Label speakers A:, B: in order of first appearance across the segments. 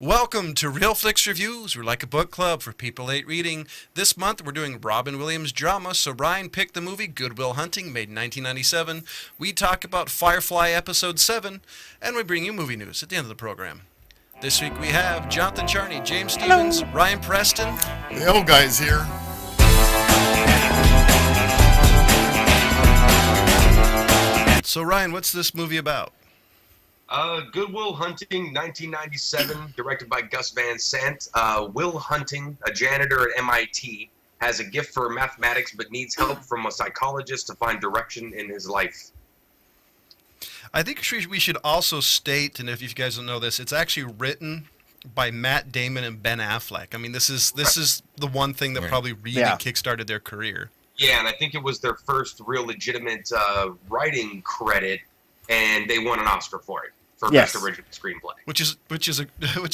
A: Welcome to Real Flix Reviews. We're like a book club for people hate reading. This month we're doing Robin Williams drama, so Ryan picked the movie Good Will Hunting, made in 1997. We talk about Firefly Episode 7, and we bring you movie news at the end of the program. This week we have Jonathan Charney, James Stevens, Ryan Preston.
B: The old guy's here.
A: So Ryan, what's this movie about?
C: Good Will Hunting, 1997, directed by Gus Van Sant. Will Hunting, a janitor at MIT, has a gift for mathematics but needs help from a psychologist to find direction in his life.
A: I think we should also state, and if you guys don't know this, it's actually written by Matt Damon and Ben Affleck. I mean, this is the one thing that probably really kickstarted their career.
C: Yeah, and I think it was their first real legitimate writing credit, and they won an Oscar for it. For Best Original Screenplay,
A: which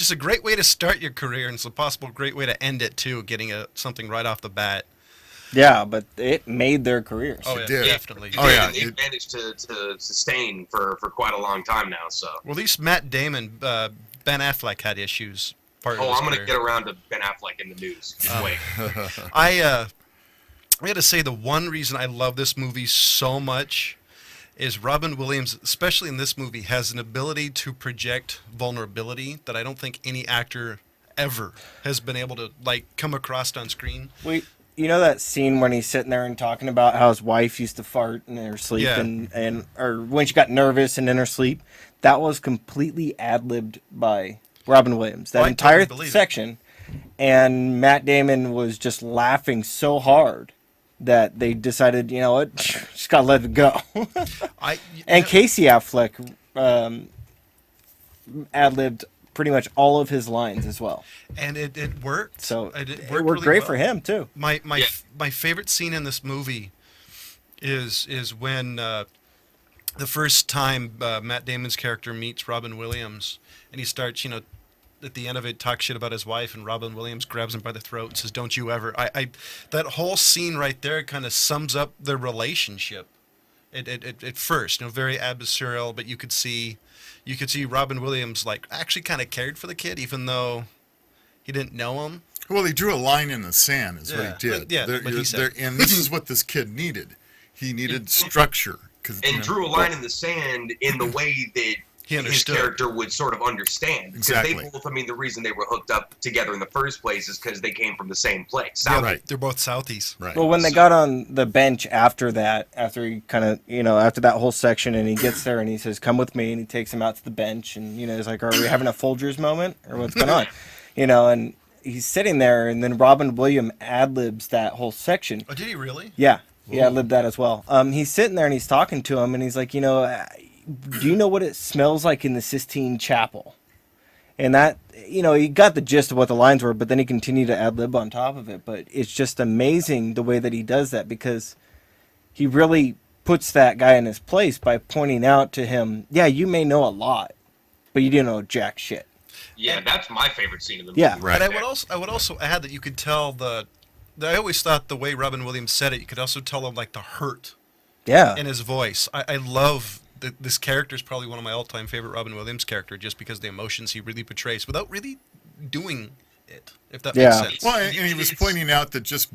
A: is a great way to start your career, and it's a possible great way to end it too, getting something right off the bat.
D: Yeah, but it made their careers.
A: Oh, yeah, definitely.
C: They've managed to sustain for quite a long time now. So,
A: well, at least Matt Damon, Ben Affleck had issues.
C: I'm going to get around to Ben Affleck in the news. Just wait.
A: I got to say, the one reason I love this movie so much is Robin Williams, especially in this movie, has an ability to project vulnerability that I don't think any actor ever has been able to come across on screen.
D: Wait, you know that scene when he's sitting there and talking about how his wife used to fart in her sleep, or when she got nervous and in her sleep? That was completely ad-libbed by Robin Williams. That entire section, and Matt Damon was just laughing so hard that they decided, you know what, just gotta let it go. And Casey Affleck ad-libbed pretty much all of his lines as well,
A: and it worked.
D: So
A: it
D: worked
A: really
D: great
A: well
D: for him too.
A: My favorite scene in this movie is when the first time Matt Damon's character meets Robin Williams, and he starts, at the end of it, talk shit about his wife, and Robin Williams grabs him by the throat and says, "Don't you ever." That whole scene right there kind of sums up their relationship. At first, very adversarial, but you could see Robin Williams actually kind of cared for the kid, even though he didn't know him.
B: Well, he drew a line in the sand, is what he did.
A: What he said.
B: And this is what this kid needed. He needed structure.
C: And drew a line in the sand in the way that his character would sort of understand.
B: Exactly.
C: They both, the reason they were hooked up together in the first place is because they came from the same place.
A: Yeah, right. They're both Southies.
B: Right.
D: Well, when they got on the bench after he kind of, after that whole section, and he gets there and he says, "Come with me," and he takes him out to the bench, and, he's like, "Are we having a Folgers moment, or what's going on?" And he's sitting there, and then Robin Williams ad-libs that whole section.
A: Oh, did he really?
D: Yeah. He ad-libbed that as well. He's sitting there and he's talking to him, and he's like, "Do you know what it smells like in the Sistine Chapel?" And that, he got the gist of what the lines were, but then he continued to ad-lib on top of it. But it's just amazing the way that he does that, because he really puts that guy in his place by pointing out to him, yeah, you may know a lot, but you didn't know jack shit.
C: Yeah, that's my favorite scene of the movie.
D: Yeah,
A: right. And I would also add that you could tell I always thought the way Robin Williams said it, you could also tell him the hurt in his voice. I love this character is probably one of my all-time favorite Robin Williams character, just because the emotions he really portrays without really doing it, if that makes sense.
B: Well, and he was pointing out that just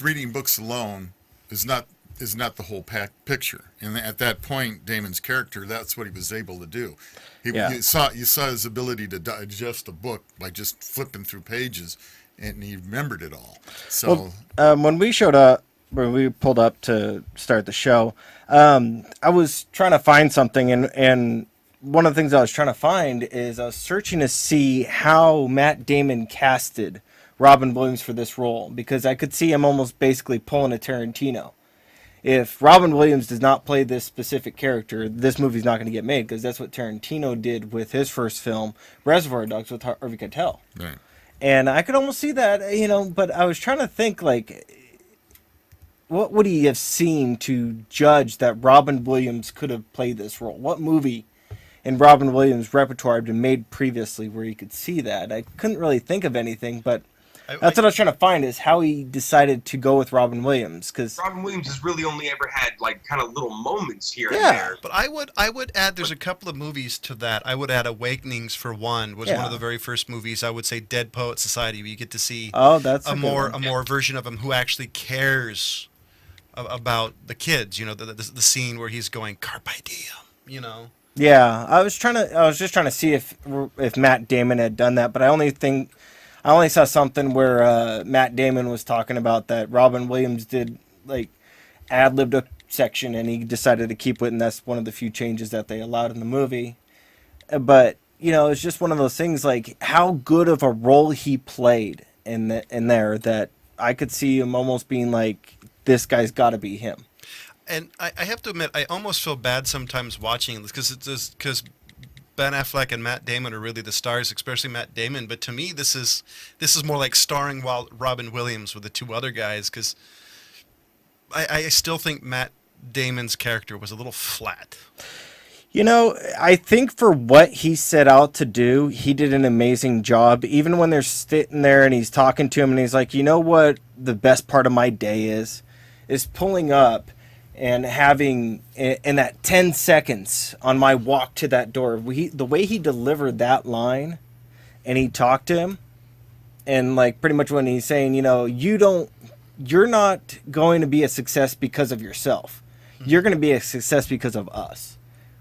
B: reading books alone is not the whole picture. And at that point, Damon's character, that's what he was able to do. You saw his ability to digest a book by just flipping through pages, and he remembered it all. So
D: when we pulled up to start the show, I was trying to find something, and one of the things I was trying to find is I was searching to see how Matt Damon casted Robin Williams for this role, because I could see him almost basically pulling a Tarantino. If Robin Williams does not play this specific character, this movie's not going to get made, because that's what Tarantino did with his first film, Reservoir Dogs, with Harvey Keitel.
B: Right.
D: And I could almost see that, but I was trying to think, what would he have seen to judge that Robin Williams could have played this role? What movie in Robin Williams' repertoire had been made previously where you could see that? I couldn't really think of anything, but That's what I was trying to find, is how he decided to go with Robin Williams, because
C: Robin Williams has really only ever had like kind of little moments here and
D: Yeah.
C: there.
A: But I would add, there's a couple of movies to that. I would add Awakenings for one. Was one
D: Yeah.
A: of the very first movies. I would say Dead Poet Society, where you get to see
D: that's
A: a
D: good
A: more
D: one.
A: version of him who actually cares about the kids. You know, the scene where he's going carpe diem. You know.
D: Yeah, I was just trying to see if Matt Damon had done that, but I only saw something where Matt Damon was talking about that Robin Williams did like ad-libbed a section and he decided to keep it, and that's one of the few changes that they allowed in the movie. But it's just one of those things, like how good of a role he played in there that I could see him almost being like, this guy's got to be him.
A: And I have to admit, I almost feel bad sometimes watching this because Ben Affleck and Matt Damon are really the stars, especially Matt Damon. But to me, this is more like starring Robin Williams with the two other guys, because I still think Matt Damon's character was a little flat.
D: I think for what he set out to do, he did an amazing job. Even when they're sitting there and he's talking to him and he's like, you know what the best part of my day is pulling up and having in that 10 seconds on my walk to that door. The way he delivered that line and he talked to him, and like pretty much when he's saying, you're not going to be a success because of yourself. You're going to be a success because of us.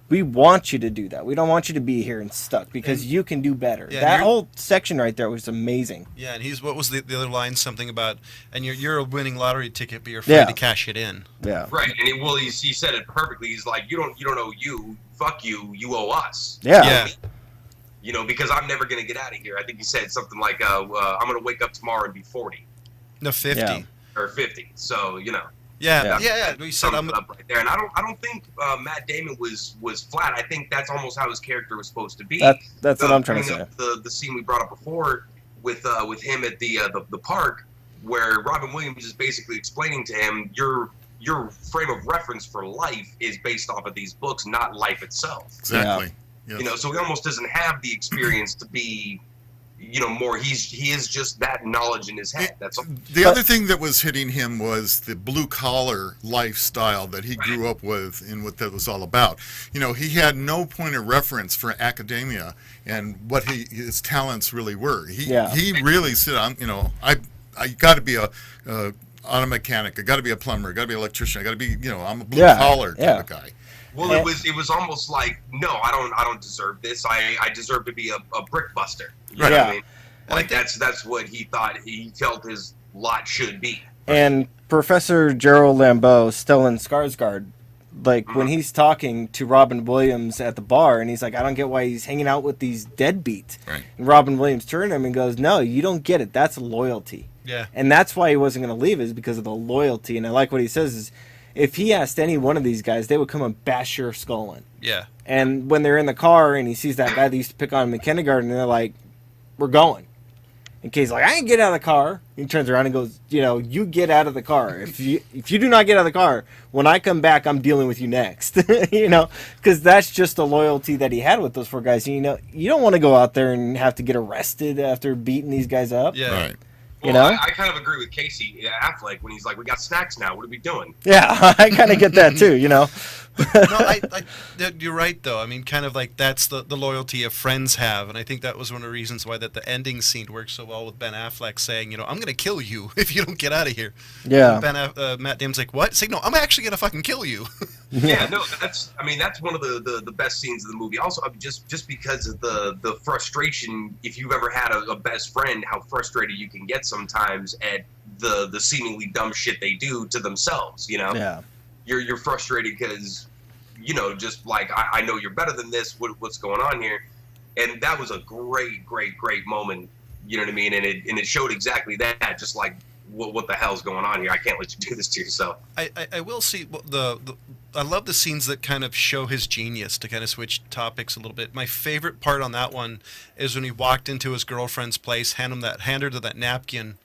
D: We want you to do that. We don't want you to be here and stuck, because you can do better.
A: Yeah,
D: that whole section right there was amazing.
A: Yeah, and what was the other line? Something about, and you're a winning lottery ticket, but you're afraid to cash it in.
D: Yeah.
C: Right, and he said it perfectly. He's like, you don't owe you. Fuck you. You owe us.
D: Yeah.
C: Because I'm never gonna get out of here. I think he said something like, I'm gonna wake up tomorrow and be 40
A: No, 50.
D: Yeah.
C: or 50. So
A: Yeah. We said
C: sums it up right there, and I don't think Matt Damon was flat. I think that's almost how his character was supposed to be.
D: That's what I'm trying to say.
C: The scene we brought up before with him at the park, where Robin Williams is basically explaining to him, your frame of reference for life is based off of these books, not life itself.
B: Exactly. Yeah. Yes.
C: So he almost doesn't have the experience to be more. He is just that knowledge in his head. That's all.
B: The other thing that was hitting him was the blue collar lifestyle that he grew up with and what that was all about. He had no point of reference for academia and what his talents really were. He really said, I got to be a auto mechanic. I got to be a plumber. I got to be an electrician. I got to be, I'm a blue collar type of guy.
C: Well, it was almost like, no, I don't deserve this. I deserve to be a brick buster. You know what I mean? Like that's what he felt his lot should be.
D: And Professor Gerald Lambeau, Stellan Skarsgård, like when he's talking to Robin Williams at the bar, and he's like, I don't get why he's hanging out with these deadbeats.
B: Right.
D: And Robin Williams turned to him and goes, no, you don't get it. That's loyalty.
A: Yeah.
D: And that's why he wasn't going to leave, is because of the loyalty. And I like what he says is, if he asked any one of these guys, they would come and bash your skull in.
A: Yeah.
D: And when they're in the car and he sees that guy that used to pick on him in kindergarten, and they're like, we're going. And Kay's like, I ain't get out of the car. He turns around and goes, you get out of the car. If you do not get out of the car, when I come back, I'm dealing with you next. Because that's just the loyalty that he had with those four guys. You don't want to go out there and have to get arrested after beating these guys up.
A: Yeah.
B: Right.
C: Well, I kind of agree with Casey Affleck when he's like, we got snacks now. What are we doing?
D: Yeah, I kind of get that too,
A: No, you're right, though. I mean, kind of like that's the loyalty of friends have. And I think that was one of the reasons why that the ending scene works so well with Ben Affleck saying, I'm going to kill you if you don't get out of here.
D: Yeah.
A: And Matt Damon's like, what? Say, no, I'm actually going to fucking kill you.
C: Yeah, no, that's one of the best scenes of the movie. Also, just because of the frustration, if you've ever had a best friend, how frustrated you can get sometimes at the seemingly dumb shit they do to themselves,
D: Yeah.
C: You're frustrated because, just like, I know you're better than this, what's going on here? And that was a great moment, you know what I mean? And it showed exactly that, just like, what the hell's going on here? I can't let you do this to yourself.
A: I will see I love the scenes that kind of show his genius, to kind of switch topics a little bit. My favorite part on that one is when he walked into his girlfriend's place, hand her that napkin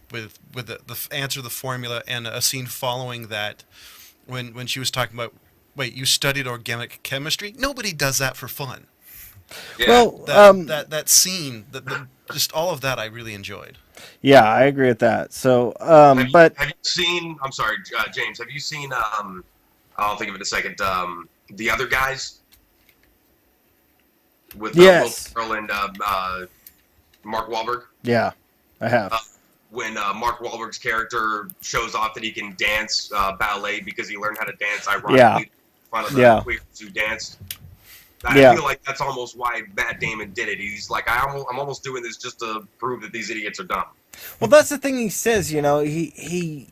A: with the answer to the formula, and a scene following that when she was talking about, wait, you studied organic chemistry? Nobody does that for fun.
C: Yeah.
D: Well,
A: that scene, just all of that, I really enjoyed.
D: yeah, I agree with that. So, but
C: have you seen? I'm sorry, James. Have you seen? I'll think of it in a second. The Other Guys with
D: yes,
C: Will Ferrell and Mark Wahlberg.
D: yeah, I have.
C: When Mark Wahlberg's character shows off that he can dance ballet because he learned how to dance ironically in front of the queers who danced. I feel like that's almost why Matt Damon did it. He's like, I'm almost doing this just to prove that these idiots are dumb.
D: Well, that's the thing he says. You know, he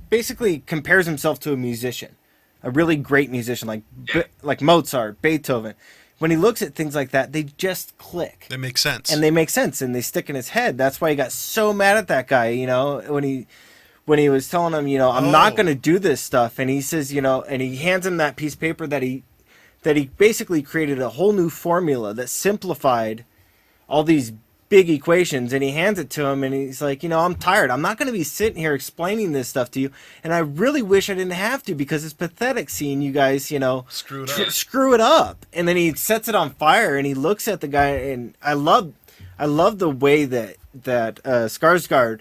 D: basically compares himself to a musician, a really great musician like Mozart, Beethoven. When he looks at things like that, they just click.
A: They make sense.
D: And they make sense, and they stick in his head. That's why he got so mad at that guy, you know, when he was telling him, you know, I'm not going to do this stuff. And he says, you know, and he hands him that piece of paper that he basically created a whole new formula that simplified all these big equations, and he hands it to him, and he's like, you know, I'm tired. I'm not going to be sitting here explaining this stuff to you, and I really wish I didn't have to, because it's pathetic seeing you guys, you know, screw it up. And then he sets it on fire, and he looks at the guy, and I love the way that Skarsgård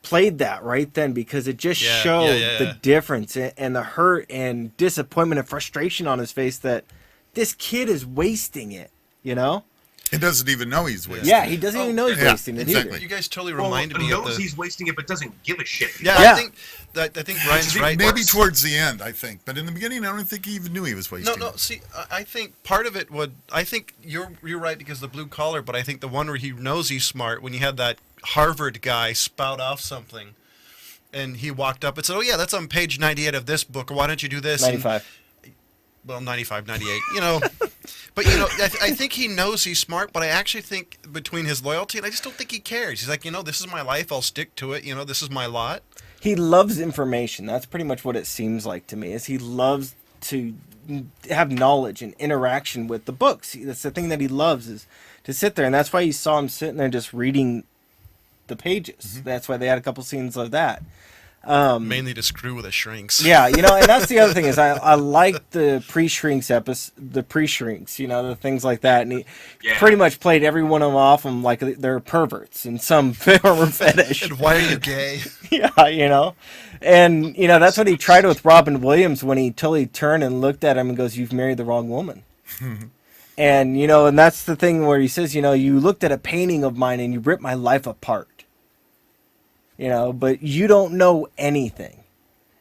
D: played that right then, because it just showed the difference and the hurt and disappointment and frustration on his face that this kid is wasting it, you know?
B: He doesn't even know he's wasting it.
D: Yeah, he doesn't even know he's wasting it either.
A: You guys totally reminded me of
C: knows he's wasting it, but doesn't give a shit.
A: Yeah, I think Ryan's right.
B: Maybe towards the end, I think. But in the beginning, I don't think he even knew he was wasting it.
A: No, see, I think part of it I think you're right because the blue collar, but I think the one where he knows he's smart, when you had that Harvard guy spout off something, and he walked up and said, oh yeah, that's on page 98 of this book, or why don't you do this?
D: 95.
A: Well, 95, 98, you know. But, you know, I think he knows he's smart, but I actually think between his loyalty, and I just don't think he cares. He's like, you know, this is my life, I'll stick to it, you know, this is my lot.
D: He loves information. That's pretty much what it seems like to me, is he loves to have knowledge and interaction with the books. That's the thing that he loves, is to sit there, and that's why you saw him sitting there just reading the pages. Mm-hmm. That's why they had a couple scenes of that.
A: Mainly to screw with the shrinks.
D: Yeah, you know, and that's the other thing is I like the pre-shrinks you know, the things like that, and he pretty much played every one of them off them like they're perverts in some form or fetish.
A: And why are you gay?
D: Yeah, you know, and you know that's what he tried with Robin Williams when he totally turned and looked at him and goes, "You've married the wrong woman." And you know, and that's the thing where he says, you know, you looked at a painting of mine and you ripped my life apart. You know, but you don't know anything.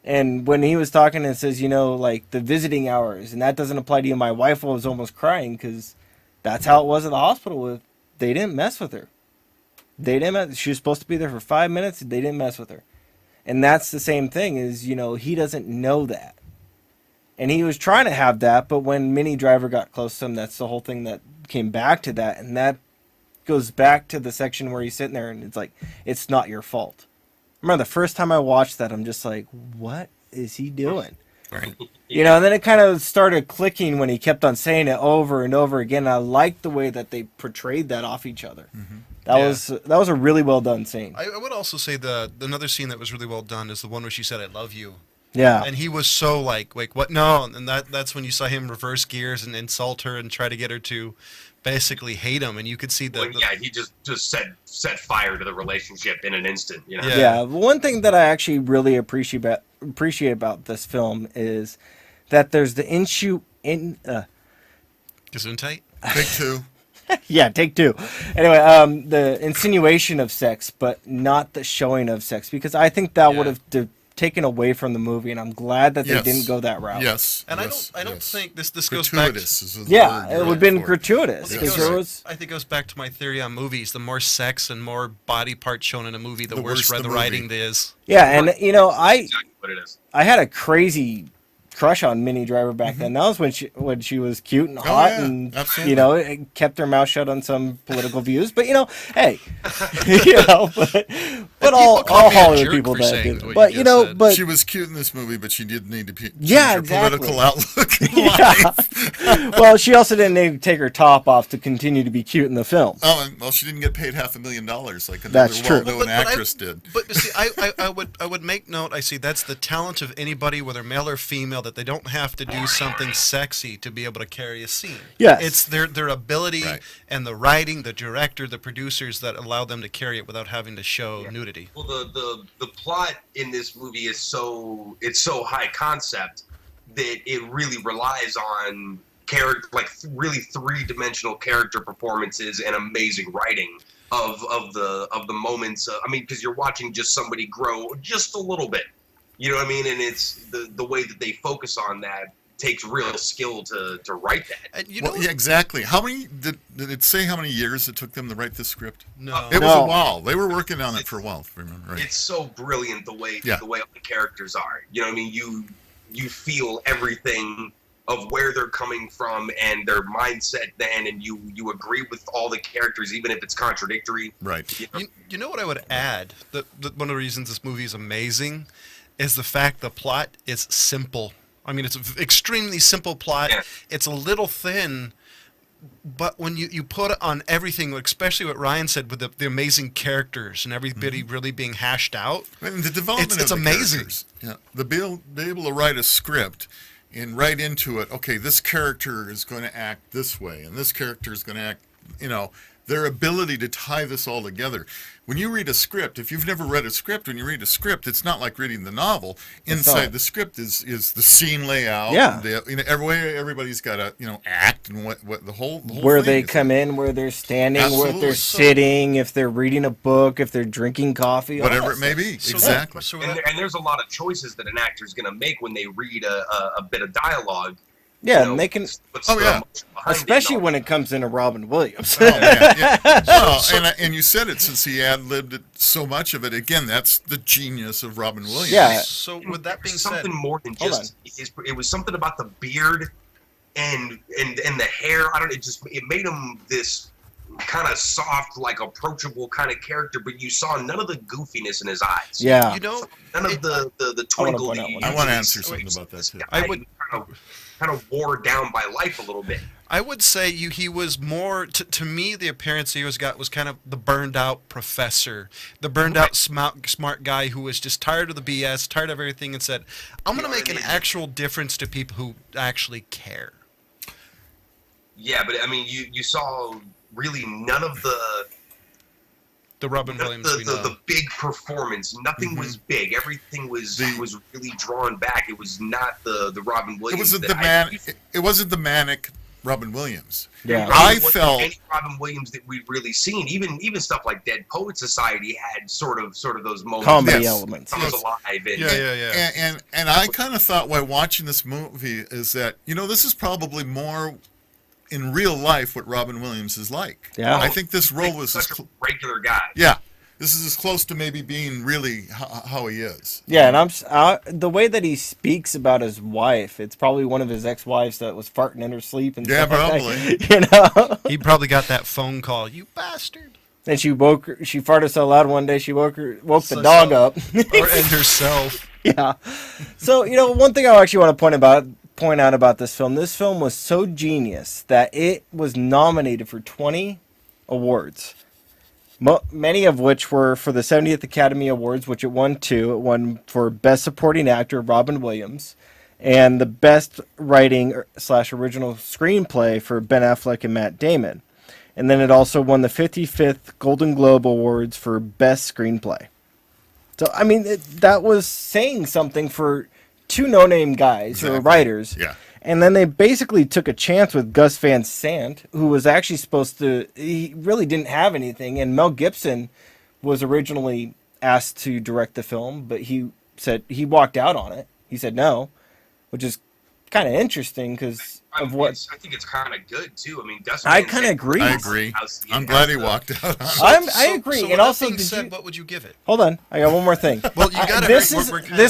D: And when he was talking and says, you know, like the visiting hours, and that doesn't apply to you, my wife was almost crying because that's how it was at the hospital. They didn't mess with her. She was supposed to be there for 5 minutes, and they didn't mess with her. And that's the same thing is, you know, he doesn't know that. And he was trying to have that, but when Minnie Driver got close to him, that's the whole thing that came back to that. And that goes back to the section where he's sitting there and it's like, it's not your fault. I remember the first time I watched that, I'm just like, what is he doing?
B: Right.
D: You know, and then it kind of started clicking when he kept on saying it over and over again. I liked the way that they portrayed that off each other. Mm-hmm. That was a really well done scene.
A: I would also say another scene that was really well done is the one where she said, I love you.
D: Yeah.
A: And he was so like what? No. And that's when you saw him reverse gears and insult her and try to get her to basically hate him. And you could see that.
C: Yeah, he just set fire to the relationship in an instant. You know?
D: Yeah. One thing that I actually really appreciate about this film is that there's the
A: Gesundheit?
B: Take two.
D: Yeah, take two. Anyway, the insinuation of sex, but not the showing of sex, because I think that would have taken away from the movie, and I'm glad that they didn't go that route.
B: Yes.
A: And I don't think this goes back.
B: Gratuitous is the word
D: it would have been gratuitous.
A: I think it goes back to my theory on movies. The more sex and more body parts shown in a movie, the worse the writing is.
D: Yeah, and you know,
C: exactly what it is.
D: I had a crazy crush on Minnie Driver back then. That was when she was cute and hot, and
B: absolutely.
D: You know, it kept her mouth shut on some political views. But you know, hey, you know, But
A: And
D: all
A: people call me a
D: Hollywood
A: jerk
D: people
A: for
D: that
A: saying
D: do.
A: what
D: But
A: you
D: you
A: just
D: know,
A: said.
D: but
B: She was cute in this movie, but she did need to change
D: Yeah,
B: her
D: exactly.
B: political outlook in
D: yeah.
B: life.
D: Well, she also didn't need to take her top off to continue to be cute in the film.
B: Oh, and well, she didn't get paid $500,000 like another
D: That's true.
B: well-known actress did.
A: But see, I would make note. I see that's the talent of anybody, whether male or female, that they don't have to do something sexy to be able to carry a scene.
D: Yes.
A: It's their ability
B: Right.
A: and the writing, the director, the producers that allow them to carry it without having to show nudity.
C: Well, the plot in this movie is so high concept that it really relies on really three-dimensional character performances and amazing writing of the moments. I mean, because you're watching just somebody grow just a little bit. You know what I mean? And it's the way that they focus on that takes real skill to write that.
A: And you
B: Well,
A: know,
B: yeah, exactly. How many did it say? How many years it took them to write this script?
A: no.
B: It was
D: No.
B: a while. They were working on it for a while. If I remember right.
C: It's so brilliant the way
B: Yeah.
C: all the characters are. You know what I mean? You feel everything of where they're coming from and their mindset then, and you agree with all the characters even if it's contradictory.
B: Right.
C: You know?
A: You know what I would add? One of the reasons this movie is amazing is the fact the plot is simple. I mean, it's an extremely simple plot.
C: Yeah.
A: It's a little thin, but when you put it on everything, especially what Ryan said with the amazing characters and everybody really being hashed out.
B: I mean, the development
A: It's
B: of the
A: amazing.
B: characters. Yeah. Be able to write a script and write into it, okay, this character is going to act this way, and this character is going to act, their ability to tie this all together. When you read a script, if you've never read a script, when you read a script, it's not like reading the novel. Inside the script is the scene layout.
D: Yeah.
B: Everybody's got to, act and what the whole
D: Where
B: thing
D: they
B: is.
D: come in, where they're standing, where
B: Absolutely.
D: they're sitting, if they're reading a book, if they're drinking coffee, all
B: Whatever
D: that
B: it may
D: stuff.
B: be.
A: So
B: Exactly.
A: So
C: And, and there's a lot of choices that an actor's going to make when they read a bit of dialogue.
D: Yeah, and they can,
C: what's
B: Oh,
C: the
B: yeah.
C: emotion behind it
D: especially
C: and all
D: when it comes into Robin Williams.
B: Oh, man, yeah. Well, and you said it, since he ad-libbed it, so much of it. Again, that's the genius of Robin Williams.
D: Yeah.
A: So with that being said,
C: something more than
D: Hold
C: just it was something about the beard and the hair. I don't know, it made him this kind of soft, like approachable kind of character, but you saw none of the goofiness in his eyes.
D: Yeah.
A: you know,
C: None of the twinkle.
D: point
C: that
D: out
C: you
D: one.
B: I want to
C: usually
B: answer
C: see.
B: something about that, too.
A: I would-
C: kind of wore down by life a little bit.
A: I would say he was more to me. The appearance he got was kind of the burned out professor, the burned out smart guy who was just tired of the BS, tired of everything, and said, "I'm going to make an actual difference to people who actually care."
C: Yeah, but I mean, you saw really none of
A: The Robin Williams we know.
C: the big performance. Nothing was big. Everything was really drawn back. It was not the Robin
B: It
C: Williams.
B: wasn't
C: that
B: it wasn't the manic Robin Williams.
D: Yeah.
C: Right,
B: I
C: it wasn't
B: felt-
C: any Robin Williams that we've really seen. Even stuff like Dead Poet Society had sort of those moments.
D: Comedy
B: Yes.
D: elements.
C: Comes alive and
A: Yeah.
B: And I kind of thought while watching this movie is that this is probably more in real life what Robin Williams is like.
D: Yeah.
B: I think this role
C: he's
B: was
C: such a regular guy.
B: yeah. This is as close to maybe being really how he is.
D: Yeah, and the way that he speaks about his wife, it's probably one of his ex-wives that was farting in her sleep and
B: Yeah,
D: stuff like
B: probably.
D: that.
A: He probably got that phone call. You bastard.
D: And she farted so loud one day she woke the
A: So-
D: dog up.
A: And herself.
D: Yeah. So, one thing I actually want to point out about this film was so genius that it was nominated for 20 awards. Many of which were for the 70th Academy Awards, which it won 2. It won for Best Supporting Actor, Robin Williams, and the Best Writing / Original Screenplay for Ben Affleck and Matt Damon. And then it also won the 55th Golden Globe Awards for Best Screenplay. So, I mean, that was saying something for two no-name guys who were writers.
B: Yeah.
D: And then they basically took a chance with Gus Van Sant, who was actually he really didn't have anything. And Mel Gibson was originally asked to direct the film, but he said he walked out on it. He said no, which is kind of interesting because of what.
C: I think it's kind of good too. I mean, Gus.
D: I
C: Van
D: kind of
C: Sant
D: agree.
B: I agree.
C: has-
B: I'm glad he
C: has
B: walked out.
D: I agree.
A: So
D: And
A: with
D: also,
A: that being
D: did
A: said,
D: you,
A: what would you give it?
D: hold on, I got one more thing.
A: Well, you got
D: This
A: it.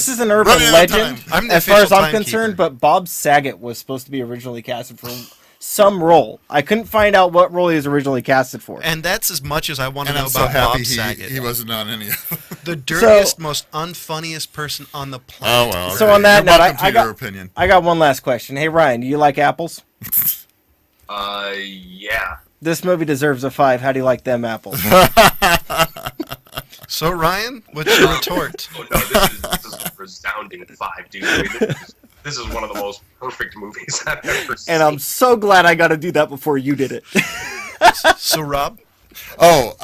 D: is an urban
B: Running out of
D: legend
B: time.
A: I'm the
D: as far as
A: official
D: I'm
A: timekeeper.
D: concerned, but Bob Saget was supposed to be originally casted for some role. I couldn't find out what role he was originally casted for.
A: And that's as much as I want to
B: And
A: know
B: I'm so
A: about
B: happy
A: Bob Saget.
B: he wasn't on any of them.
A: The dirtiest, most unfunniest person on the planet.
B: Oh well.
D: So
B: okay.
D: on that
B: You're
D: note,
B: welcome to
D: I
B: your
D: got
B: opinion.
D: I got one last question. Hey Ryan, do you like apples?
C: Yeah.
D: This movie deserves a 5. How do you like them apples?
A: So Ryan, what's your retort?
C: Oh no, this is a resounding 5, dude. I mean, this is one of the most perfect movies I've ever seen.
D: And I'm so glad I got to do that before you did it.
A: So Rob,
B: Oh,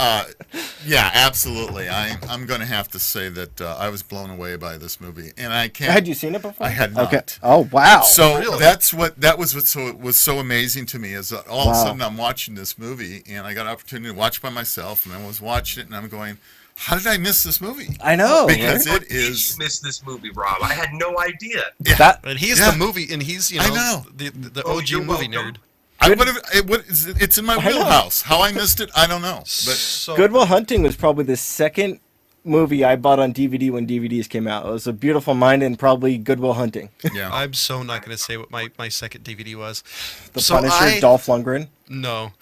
B: yeah, absolutely. I'm going to have to say that I was blown away by this movie, and I can't.
D: Had you seen it before?
B: I had not.
D: Okay. Oh wow.
B: So
A: Really?
B: that was what was so amazing to me is that all of a
D: Wow.
B: sudden I'm watching this movie, and I got an opportunity to watch by myself, and I was watching it, and I'm going, how did I miss this movie?
D: I know.
B: Because
D: right?
B: it is.
C: You missed this movie, Rob. I had no idea.
D: That
A: and he's
B: Yeah.
A: the movie, and he's
B: I know.
A: the
C: Oh,
A: OG
C: you're
A: movie
C: welcome.
A: nerd.
B: It's in my
D: I know.
B: wheelhouse. How I missed it, I don't know. But
A: So
D: Good Will Hunting was probably the second movie I bought on DVD when DVDs came out. It was A Beautiful Mind and probably Good Will Hunting.
B: yeah,
A: I'm so not going to say what my second DVD was.
D: The
A: So
D: Punisher, Dolph Lundgren.
A: No.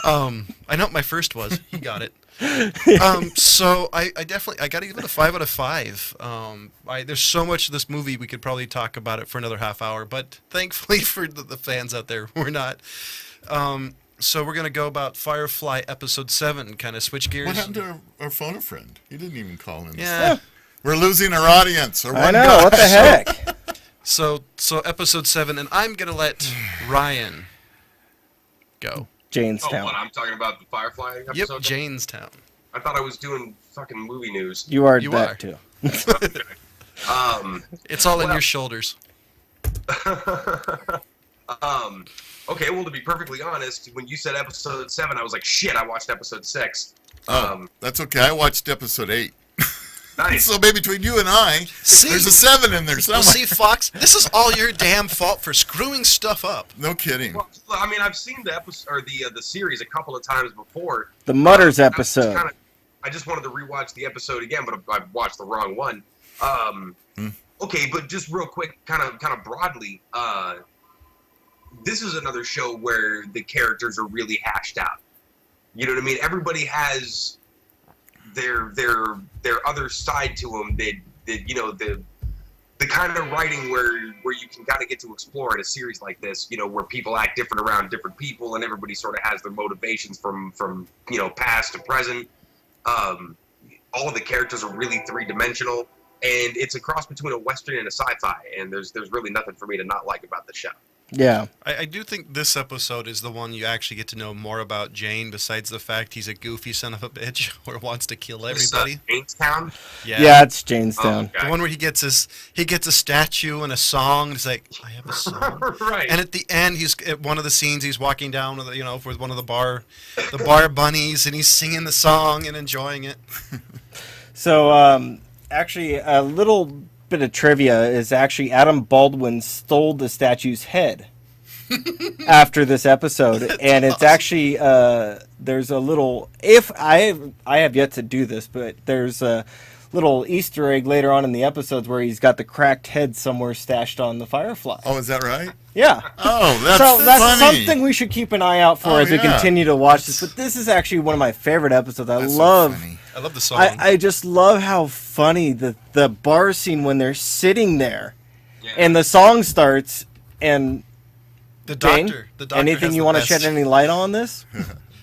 A: I know what my first was. He got it. So I definitely, I got to give it a 5 out of 5. There's so much of this movie, we could probably talk about it for another half hour, but thankfully for the fans out there, we're not. So we're going to go about Firefly episode 7, kind of switch gears.
B: what happened to our phone a friend? He didn't even call in.
A: Yeah.
B: We're losing our audience. Our
D: I
B: one
D: know.
B: guy.
D: What the heck?
A: So episode 7, and I'm going to let Ryan go.
C: Oh,
D: Janestown.
C: what? I'm talking about the Firefly
A: Yep,
C: episode?
A: Janestown.
C: I thought I was doing fucking movie news.
D: You are
A: You
D: that
A: are.
D: too.
A: It's all in
C: Well-
A: your shoulders.
C: Okay, well, to be perfectly honest, when you said episode 7, I was like, shit, I watched episode 6.
B: Oh, that's okay. I watched episode 8.
C: Nice.
B: So maybe between you and I,
A: See?
B: there's a 7 in there somewhere.
A: Well, see, Fox, this is all your damn fault for screwing stuff up.
B: No kidding.
C: Well, I mean, I've seen the episode or the series a couple of times before.
D: The Mutters
C: I was
D: episode.
C: I just wanted to rewatch the episode again, but I watched the wrong one. Okay, but just real quick, kind of broadly, this is another show where the characters are really hashed out. You know what I mean? Everybody has their other side to them. That you know the kind of writing where you can kind of get to explore in a series like this. You know, where people act different around different people, and everybody sort of has their motivations from you know past to present. All of the characters are really three-dimensional, and it's a cross between a western and a sci-fi. And there's really nothing for me to not like about the show.
D: Yeah.
A: I do think this episode is the one you actually get to know more about Jane, besides the fact he's a goofy son of a bitch or wants to kill everybody.
C: Jamestown.
D: Yeah, it's Janestown.
C: Okay.
A: The one where he gets a statue and a song. It's like, I have a song.
C: Right.
A: And at the end, he's at one of the scenes. He's walking down with with one of the bar bunnies, and he's singing the song and enjoying it.
D: So, actually, a little bit of trivia is actually Adam Baldwin stole the statue's head after this episode, and it's actually there's a little. If I have yet to do this, but there's a little Easter egg later on in the episodes where he's got the cracked head somewhere stashed on the Firefly.
B: Oh, is that right?
D: Yeah.
B: Oh, that's
D: So that's
B: funny.
D: something we should keep an eye out for
B: Oh,
D: as we
B: yeah.
D: continue to watch this. But this is actually one of my favorite episodes. I
B: That's so
D: love.
B: funny.
A: I love the song.
D: I just love how funny the bar scene when they're sitting there,
C: Yeah.
D: and the song starts. And
A: the
D: Jane,
A: doctor.
D: anything
A: has
D: you
A: the
D: want to
A: best-
D: shed any light on this?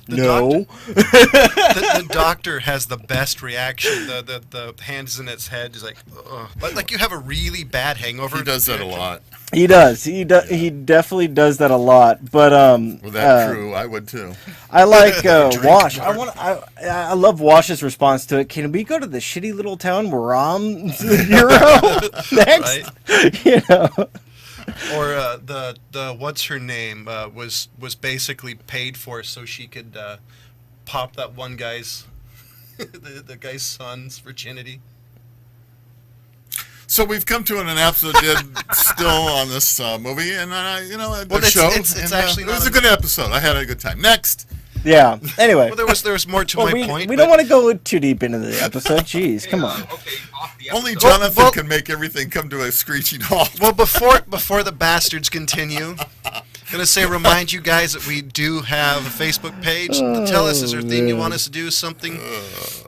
A: The
D: No.
A: the doctor has the best reaction. The hands in its head is like, ugh. Like you have a really bad hangover.
B: He does that a lot.
D: He does. He definitely does that a lot. But
B: With that crew, I would too.
D: I like Wash. I love Wash's response to it. Can we go to the shitty little town where I'm hero next?
A: Right?
D: You know.
A: Or the what's her name was basically paid for so she could pop that one guy's the guy's son's virginity.
B: So we've come to an absolute dead still on this movie, and the
A: Well, it's-
B: show.
A: it's
B: and,
A: actually
B: it
A: not
B: was
A: a-
B: a good episode. I had a good time. Next,
D: Yeah. Anyway.
A: Well, there was more to
D: Well,
A: my
D: we
A: point.
D: don't
A: but-
D: want to go too deep into the episode. Jeez, come on.
C: Okay, off the
B: only
C: episode.
B: Jonathan
A: well-
B: can make everything come to a screeching halt.
A: Well, before the bastards continue, Gonna say, remind you guys that we do have a Facebook page. Tell us, is there a theme you want us to do? Something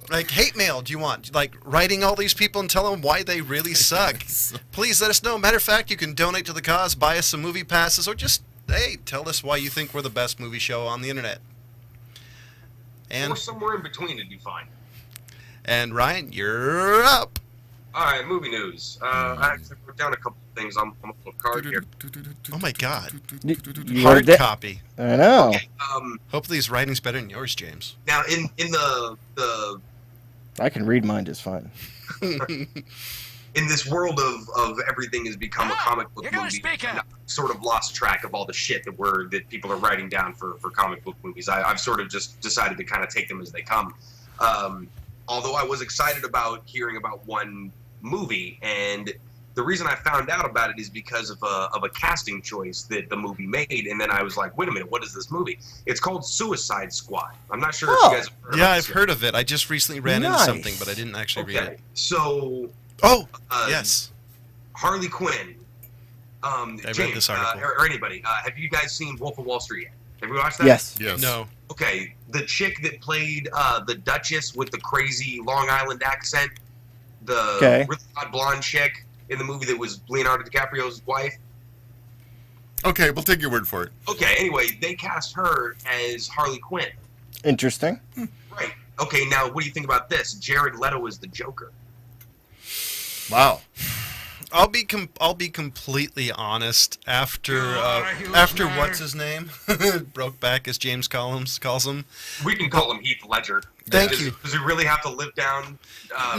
A: like hate mail? Do you want like writing all these people and tell them why they really suck? Please let us know. Matter of fact, you can donate to the cause, buy us some movie passes, or just tell us why you think we're the best movie show on the internet.
C: Or somewhere in between, it'd be fine.
A: And Ryan, you're up.
C: All right, movie news. I actually wrote down a couple of things on a little card here.
A: Oh my God,
D: You
A: hard
D: heard
A: copy.
D: I know.
C: Okay,
A: Hopefully his writing's better than yours, James.
C: now, in the
D: I can read mine just fine.
C: in this world of everything has become a comic book movie, I've sort of lost track of all the shit that people are writing down for comic book movies. I've sort of just decided to kind of take them as they come. Although I was excited about hearing about one movie, and the reason I found out about it is because of a casting choice that the movie made, and then I was like, wait a minute, what is this movie? It's called Suicide Squad. I'm not sure if you guys have heard of it.
A: Yeah, I've heard of it. I just recently ran into something, but I didn't actually read it.
C: So
A: Yes.
C: Harley Quinn.
A: read
C: James,
A: this article.
C: or anybody, have you guys seen Wolf of Wall Street yet? Have you watched that?
D: Yes.
A: No.
C: Okay, the chick that played the Duchess with the crazy Long Island accent, the really hot blonde chick in the movie that was Leonardo DiCaprio's wife.
B: Okay, we'll take your word for it.
C: Okay, anyway, they cast her as Harley Quinn.
D: Interesting.
C: Right. Okay, now what do you think about this? Jared Leto is the Joker.
B: Wow.
A: I'll be completely honest. After what's his name, Brokeback, as James calls him.
C: We can call him Heath Ledger.
A: Thank you.
C: Does he really have to live down?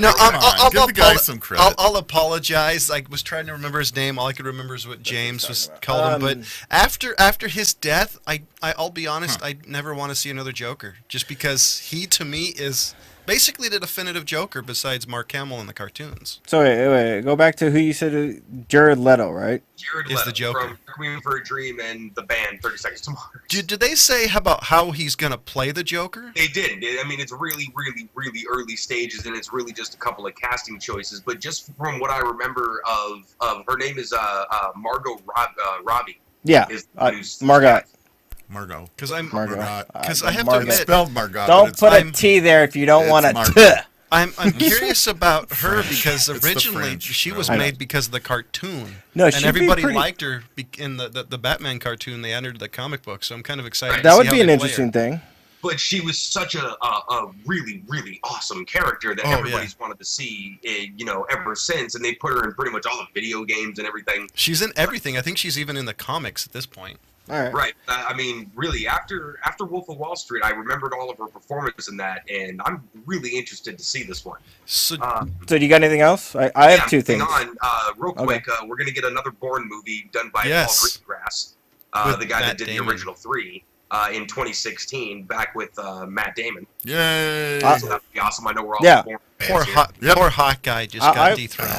A: No, I'll
B: give the guy some credit.
A: I'll apologize. I was trying to remember his name. All I could remember is what James was called him. But after his death, I'll be honest. I never want to see another Joker, just because he to me is basically the definitive Joker besides Mark Hamill in the cartoons.
D: So wait, go back to who you said, Jared Leto, right?
C: Jared
A: Is
C: Leto
A: the Joker.
C: from Requiem for a Dream and the band 30 Seconds to Mars.
A: Did they say about how he's gonna play the Joker?
C: They did. I mean, it's really, really, really early stages, and it's really just a couple of casting choices. But just from what I remember of her name is Margot Robbie.
D: Yeah, Margot.
B: Margot.
A: Because I have
B: Margot.
A: to
B: It's
A: admit,
B: spelled Margot.
D: Don't put a T there if you don't want a T.
A: I'm curious about her because
B: It's the
A: originally
B: French,
A: she was
B: no.
A: made because of the cartoon.
D: No,
A: and
D: she'd be
A: everybody
D: pretty-
A: liked her in the Batman cartoon. They entered the comic book, so I'm kind of excited.
C: Right.
A: To
D: That
A: see
D: would
A: how
D: be an
A: they play
D: interesting
A: her.
D: thing.
C: But she was such a really, really awesome character that everybody's wanted to see, ever since. And they put her in pretty much all the video games and everything.
A: She's in everything. I think she's even in the comics at this point.
D: All right.
C: Right. I mean, really, after Wolf of Wall Street, I remembered all of her performance in that, and I'm really interested to see this one.
A: So,
D: So do you got anything else? I have two things.
C: Real quick, we're going to get another Bourne movie done by
A: Yes.
C: Paul Greengrass,
A: With
C: the guy
A: Matt
C: that did
A: Damon.
C: the original three, in 2016, back with Matt Damon.
B: Yay.
C: So that would be awesome. I know we're all Bourne
A: poor
C: fans here.
A: hot guy just got dethroned.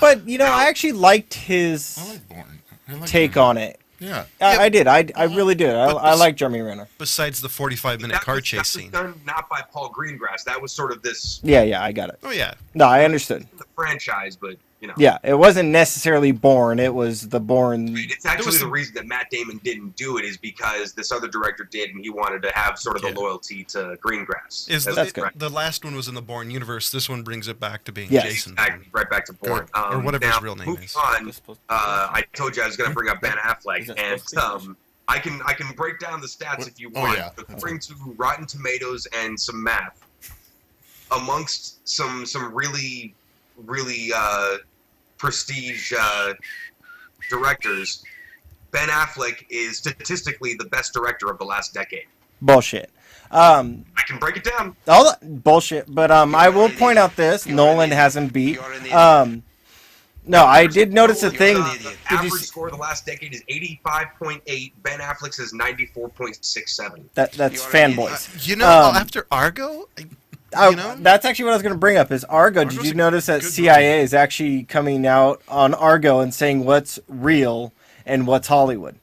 D: But I actually liked his
B: I like Bourne. I like
D: take
B: Bourne.
D: on it.
B: Yeah.
D: I did. I really did. I like Jeremy Renner.
A: Besides the 45-minute
C: That
A: car
C: was-
A: chase
C: that was
A: scene.
C: done not by Paul Greengrass. That was sort of this
D: Yeah, I got it.
A: Oh yeah.
D: No, I understood.
C: the franchise, but
D: Yeah, it wasn't necessarily Bourne. It was the Bourne.
C: It's actually the reason that Matt Damon didn't do it is because this other director did, and he wanted to have sort of the loyalty to Greengrass.
D: That's good.
A: The last one was in the Bourne universe. This one brings it back to being
D: Yes.
A: Jason.
C: Exactly, right back to Bourne.
A: Or whatever
C: now,
A: his real name
C: moving
A: is.
C: on, I told you I was going to bring up Ben Affleck, and I can break down the stats if you
B: Oh,
C: want.
B: yeah.
C: According to Rotten Tomatoes and some math, amongst some really prestige directors, Ben Affleck is statistically the best director of the last decade.
D: Bullshit.
C: I can break it down.
D: All that bullshit. But I will point out this: Nolan hasn't beat. No, I did notice a thing.
C: The average score of the last decade is 85.8. Ben Affleck's is 94.67.
D: That's fanboys.
A: After Argo,
D: That's actually what I was going to bring up. Is Argo? Did you notice that CIA is actually coming out on Argo and saying what's real and what's Hollywood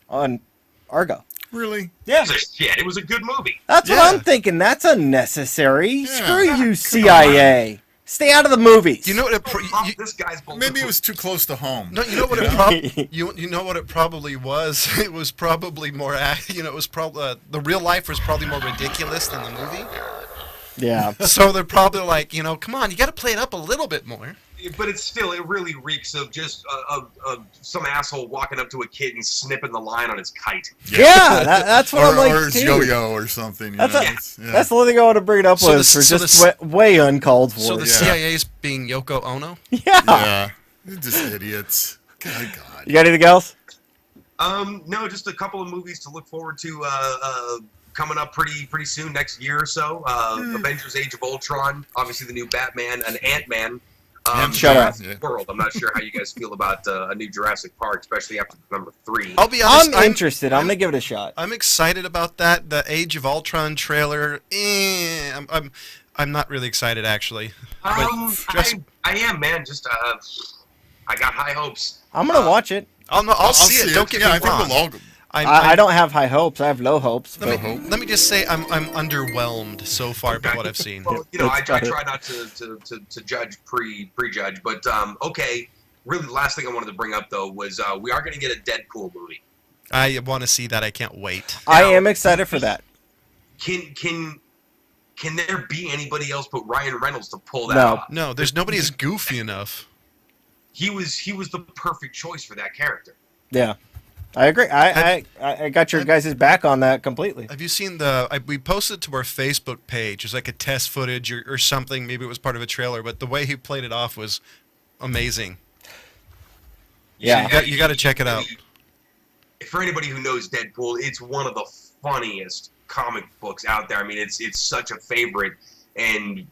D: on Argo?
B: Really?
D: Yeah.
C: It was a good movie.
D: That's what I'm thinking. That's unnecessary. Screw you, CIA. Stay out of the movies.
A: You know what?
C: This guy's
B: Maybe it was too close to home.
A: No, you know what you know what it probably was. It was probably more. It was probably the real life was probably more ridiculous than the movie.
D: Yeah.
A: So they're probably like, come on, you got to play it up a little bit more.
C: But it really reeks of just some asshole walking up to a kid and snipping the line on his kite.
D: Yeah, that's what I'm like.
B: Or his yo-yo or something.
D: That's the only thing I want to bring it up way uncalled for.
A: So the CIA's being Yoko Ono?
D: Yeah.
B: Yeah. They're just idiots. God.
D: You got anything else?
C: No, just a couple of movies to look forward to coming up pretty soon, next year or so. Avengers: Age of Ultron, obviously the new Batman, and Ant-Man.
D: Shut up.
C: World. I'm not sure how you guys feel about a new Jurassic Park, especially after number 3.
A: I'll be honest.
D: I'm interested. I'm gonna give it a shot.
A: I'm excited about that. The Age of Ultron trailer. I'm not really excited actually.
C: I am, man. Just I got high hopes.
A: Uh,
D: I'm gonna watch it.
A: I'll see it. Don't get me wrong.
B: I think we'll all.
D: I don't have high hopes. I have low hopes.
A: Let me just say I'm underwhelmed so far by what I've seen.
C: Well, I try not to judge prejudge, but okay. Really, the last thing I wanted to bring up though was we are going to get a Deadpool movie.
A: I want to see that. I can't wait.
D: I am excited for that.
C: Can there be anybody else but Ryan Reynolds to pull that off?
A: No, there's nobody as goofy enough.
C: He was the perfect choice for that character.
D: Yeah. I agree. I got your guys' back on that completely.
A: Have you seen we posted to our Facebook page. There's like a test footage or something. Maybe it was part of a trailer, but the way he played it off was amazing.
D: Yeah.
A: So you got to check it out.
C: For anybody who knows Deadpool, it's one of the funniest comic books out there. I mean, it's such a favorite, and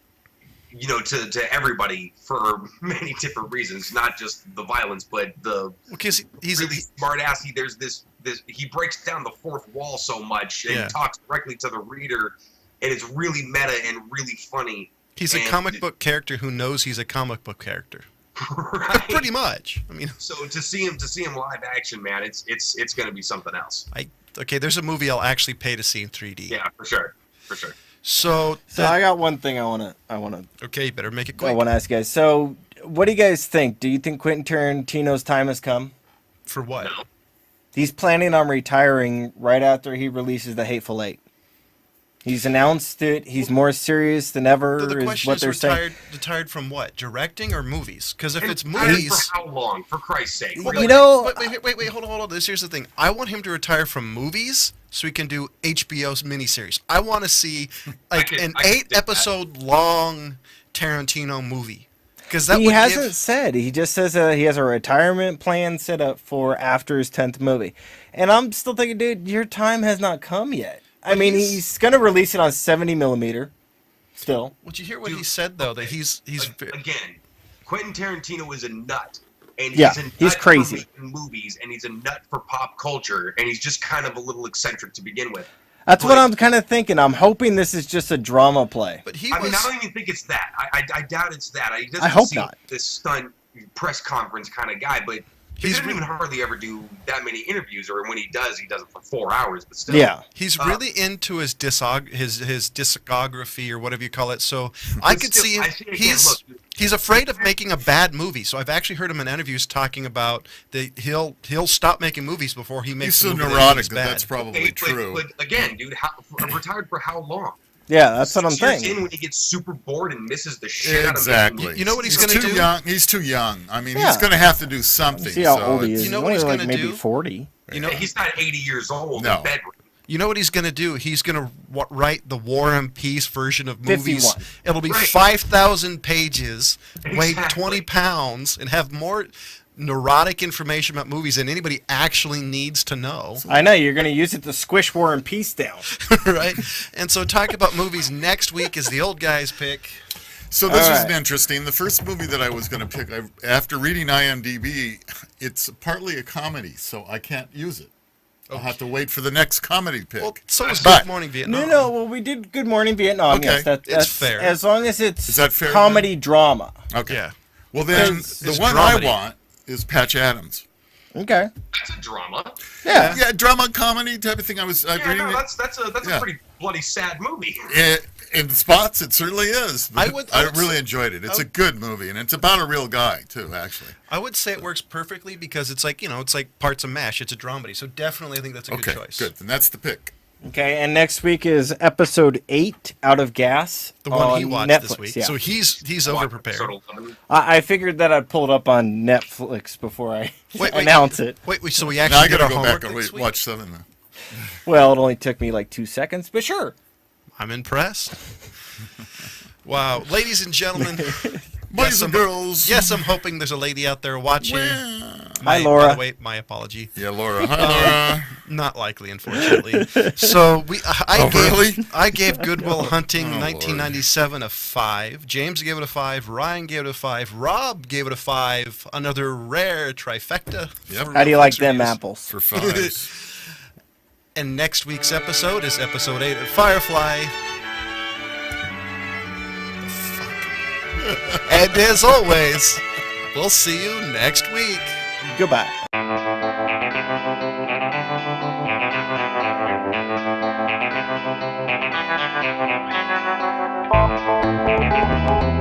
C: to everybody for many different reasons, not just the violence, but the
A: because he's
C: really smart ass. There's this he breaks down the fourth wall so much and talks directly to the reader, and it's really meta and really funny.
A: He's a comic book character who knows he's a comic book character.
C: Right.
A: Pretty much. I mean,
C: so to see him live action, man, it's going to be something else.
A: There's a movie I'll actually pay to see in 3D.
C: Yeah, for sure.
A: So
D: I got one thing I wanna.
A: Okay, you better make it quick.
D: I want to ask you guys. So, what do you guys think? Do you think Quentin Tarantino's time has come?
A: For what?
C: No.
D: He's planning on retiring right after he releases The Hateful Eight. He's announced it. He's more serious than ever.
A: The question
D: is what they're saying.
A: Retired from what? Directing or movies? Because if it's
C: retired
A: movies,
C: for how long? For Christ's sake!
A: Well,
C: Really?
A: Wait, hold on. Here's the thing. I want him to retire from movies so he can do HBO's miniseries. I want to see an 8-episode long Tarantino movie. Because he
D: hasn't said. He just says he has a retirement plan set up for after his 10th movie. And I'm still thinking, dude, your time has not come yet. I mean, he's going to release it on 70 millimeter. Still.
A: Would you hear what he said though? That he's
C: again, Quentin Tarantino is a nut, and
D: he's crazy
C: for making movies, and he's a nut for pop culture, and he's just kind of a little eccentric to begin with.
D: That's what I'm kind of thinking. I'm hoping this is just a drama play.
A: But
C: I don't even think it's that. I doubt it's that.
D: I hope not.
C: This stunt press conference kind of guy, but. He doesn't even hardly ever do that many interviews, or when he does it for 4 hours. But still,
A: he's really into his discography or whatever you call it. So I could see him. He's afraid of making a bad movie. So I've actually heard him in interviews talking about that he'll stop making movies before he makes.
B: He's so neurotic that's probably true.
C: But again, dude, retired for how long?
D: Yeah, that's what I'm saying.
C: In when he gets super bored and misses the shit out of him.
B: Exactly.
A: You know what he's going to do?
B: He's too young. I mean, he's going to have to do something.
D: See how old he is.
A: You know what he's going to do?
D: Maybe 40.
C: He's not 80 years old.
B: No.
C: In bedroom.
A: You know what he's going to do? He's going to write the War and Peace version of movies.
D: 51.
A: It'll be 5,000 pages, weigh 20 pounds, and have more neurotic information about movies than anybody actually needs to know.
D: I know, you're going to use it to squish War and Peace down.
A: Right? And so talk about movies next week is the old guy's pick.
B: So this was interesting. The first movie that I was going to pick, after reading IMDb, it's partly a comedy, so I can't use it. I'll have to wait for the next comedy pick.
A: Well, so is Good Morning Vietnam.
D: No, well, we did Good Morning Vietnam.
B: Okay.
D: Yes, that's
A: fair.
D: As long as it's
B: Is that fair
D: comedy drama.
B: Okay.
A: Yeah.
B: Well, then the one
A: dramedy.
B: I want is Patch Adams.
D: Okay.
C: That's a drama.
B: Yeah, drama comedy type of thing. I was reading
C: No,
B: it.
C: that's a pretty bloody sad movie.
B: In spots, it certainly is.
A: I
B: really enjoyed it. It's a good movie, and it's about a real guy too. Actually,
A: I would say it works perfectly because it's like it's like parts of MASH. It's a dramedy, so definitely I think that's a good choice.
B: Good. Then that's the pick.
D: Okay, and next week is episode 8, Out of Gas.
A: The one he watched
D: Netflix,
A: this week.
D: Yeah.
A: So he's over prepared.
D: I figured that I'd pull it up on Netflix before I announce it.
A: Wait, so we
B: Now
A: actually
B: I
A: did
B: got
A: our
B: to go
A: homework
B: back and
A: this week?
B: watch 7 then.
D: Well, it only took me like 2 seconds, but sure.
A: I'm impressed. Wow, ladies and gentlemen,
B: Boys and girls.
A: yes, I'm hoping there's a lady out there watching.
D: Hi, Laura.
A: By the way, my apology.
B: Yeah, Laura. Hi, Laura.
A: Not likely, unfortunately. So
B: Really?
A: I gave Good Will Hunting
B: Oh,
A: 1997 a 5. James gave it a 5. Ryan gave it a 5. Rob gave it a 5. Another rare trifecta.
B: Yep.
A: for
D: How do you like
A: Flix
D: them
A: reviews.
D: apples?
B: For 5.
A: And next week's episode is episode 8 of Firefly. And as always, we'll see you next week.
D: Goodbye.
E: Thank you.